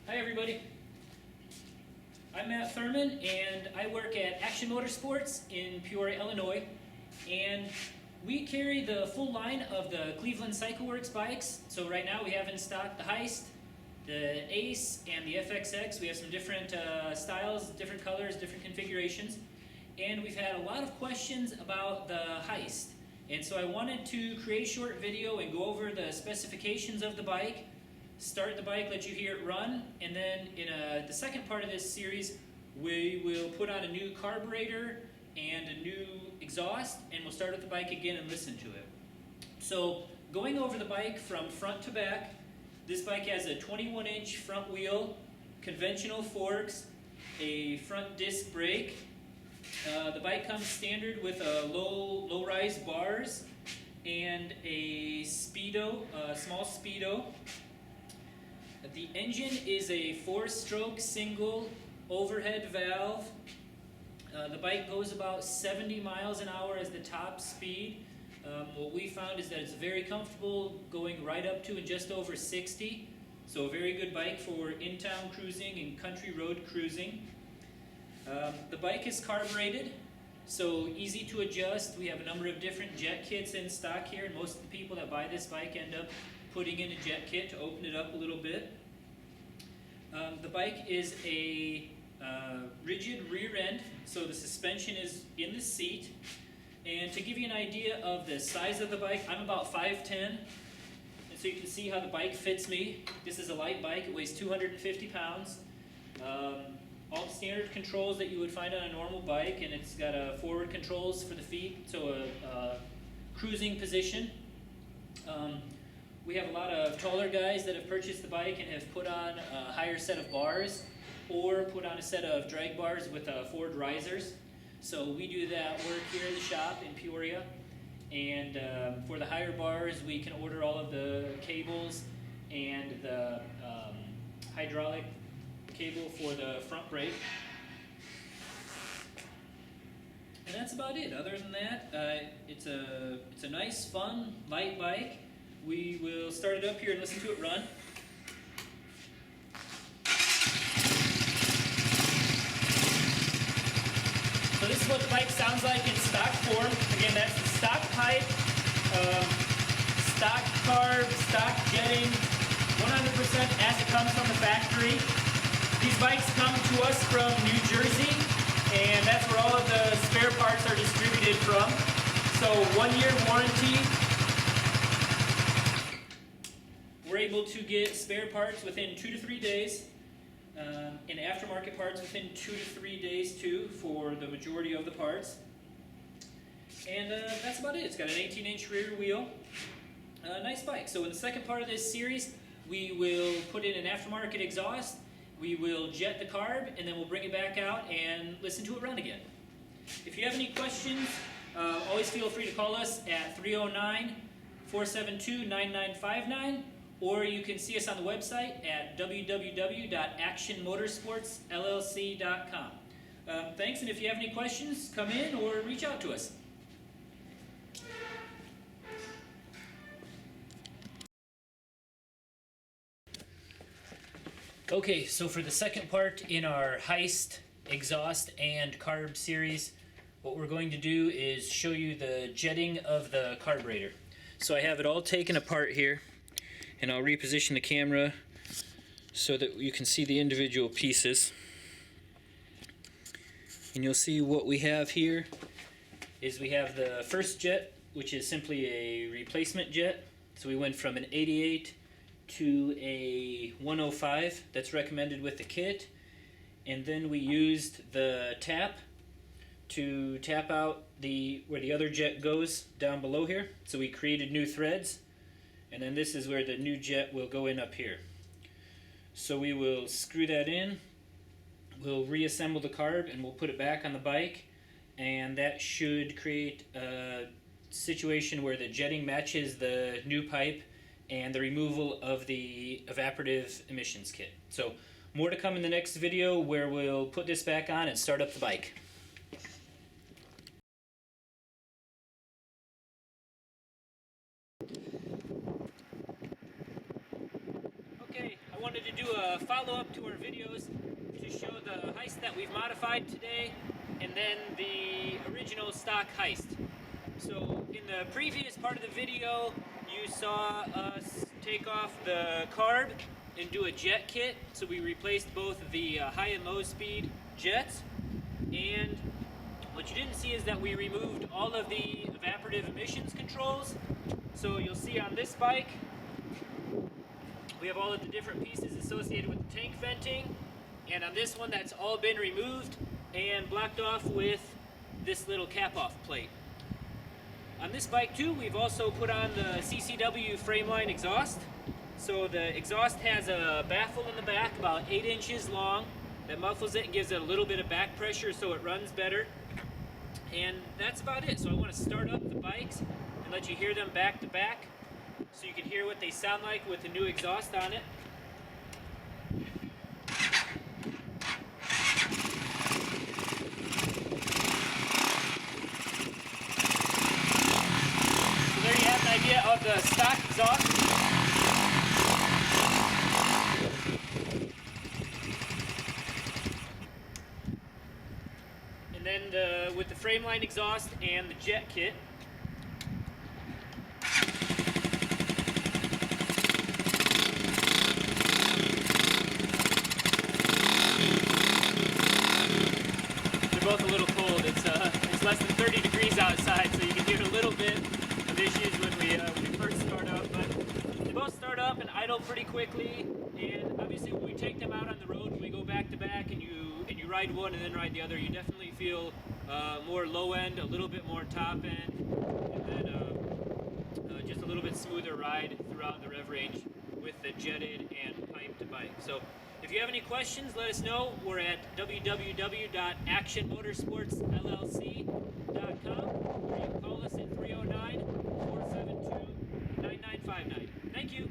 Hi everybody, I'm Matt Thurman and I work at Action Motorsports in Peoria, Illinois, and we carry the full line of the Cleveland CycleWorks bikes. So right now we have in stock the Heist, the Ace, and the FXX. We have some different styles, different colors, different configurations, and we've had a lot of questions about the Heist. And so I wanted to create a short video and go over the specifications of the bike, start the bike, let you hear it run, and then in the second part of this series, we will put on a new carburetor and a new exhaust, and we'll start with the bike again and listen to it. So going over the bike from front to back, this bike has a 21-inch front wheel, conventional forks, a front disc brake. The bike comes standard with low-rise bars and a speedo, small speedo. The engine is a 4-stroke single overhead valve. The bike goes about 70 miles an hour as the top speed. What we found is that it's very comfortable going right up to and just over 60. So a very good bike for in-town cruising and country road cruising. The bike is carbureted, so easy to adjust. We have a number of different jet kits in stock here, and most of the people that buy this bike end up putting in a jet kit to open it up a little bit. The bike is a rigid rear end, so the suspension is in the seat. And to give you an idea of the size of the bike, I'm about 5'10", and so you can see how the bike fits me. This is a light bike, it weighs 250 pounds. All the standard controls that you would find on a normal bike, and it's got forward controls for the feet, so a cruising position. We have a lot of taller guys that have purchased the bike and have put on a higher set of bars or put on a set of drag bars with forward risers. So we do that work here in the shop in Peoria. And for the higher bars, we can order all of the cables and the hydraulic cable for the front brake. And that's about it. Other than that, it's a nice, fun, light bike. We will start it up here and listen to it run. So this is what the bike sounds like in stock form. Again, that's the stock pipe, stock carb, stock jetting, 100% as it comes from the factory. These bikes come to us from New Jersey, and that's where all of the spare parts are distributed from. So 1-year warranty. We're able to get spare parts within 2 to 3 days, and aftermarket parts within 2 to 3 days too for the majority of the parts. And that's about it. It's got an 18-inch rear wheel. Nice bike. So in the second part of this series, we will put in an aftermarket exhaust, we will jet the carb, and then we'll bring it back out and listen to it run again. If you have any questions, always feel free to call us at 309-472-9959, or you can see us on the website at www.actionmotorsportsllc.com. Thanks, and if you have any questions, come in or reach out to us. Okay, so for the second part in our Heist, exhaust, and carb series, what we're going to do is show you the jetting of the carburetor. So I have it all taken apart here, and I'll reposition the camera so that you can see the individual pieces. And you'll see what we have here is we have the first jet, which is simply a replacement jet. So we went from an 88 to a 105 that's recommended with the kit, and then we used the tap to tap out where the other jet goes down below here. So we created new threads, and then this is where the new jet will go in up here. So we will screw that in, we'll reassemble the carb, and we'll put it back on the bike, and that should create a situation where the jetting matches the new pipe and the removal of the evaporative emissions kit. So more to come in the next video where we'll put this back on and start up the bike. Okay, I wanted to do follow-up to our videos to show the Heist that we've modified today, and then the original stock Heist. So in the previous part of the video, you saw us take off the carb and do a jet kit. So we replaced both the high and low speed jets, and what you didn't see is that we removed all of the evaporative emissions controls. So you'll see on this bike, we have all of the different pieces associated with the tank venting, and on this one that's all been removed and blocked off with this little cap-off plate. On this bike too, we've also put on the CCW Frameline exhaust. So the exhaust has a baffle in the back about 8 inches long that muffles it and gives it a little bit of back pressure so it runs better. And that's about it. So I want to start up the bikes and let you hear them back to back so you can hear what they sound like with the new exhaust on it. So there you have an idea of the stock exhaust. And then with the Frameline exhaust and the jet kit. They're both a little cold. It's less than 30 degrees outside, so you can hear a little bit of issues when we first start up. But they both start up and idle pretty quickly. And obviously, when we take them out on the road, when we go back to back, and you ride one and then ride the other, you definitely feel more low end, a little bit more top end, and then just a little bit smoother ride throughout the rev range with the jetted and piped bike. So if you have any questions, let us know. We're at www.actionmotorsportsllc.com, or you can call us at 309-472-9959. Thank you.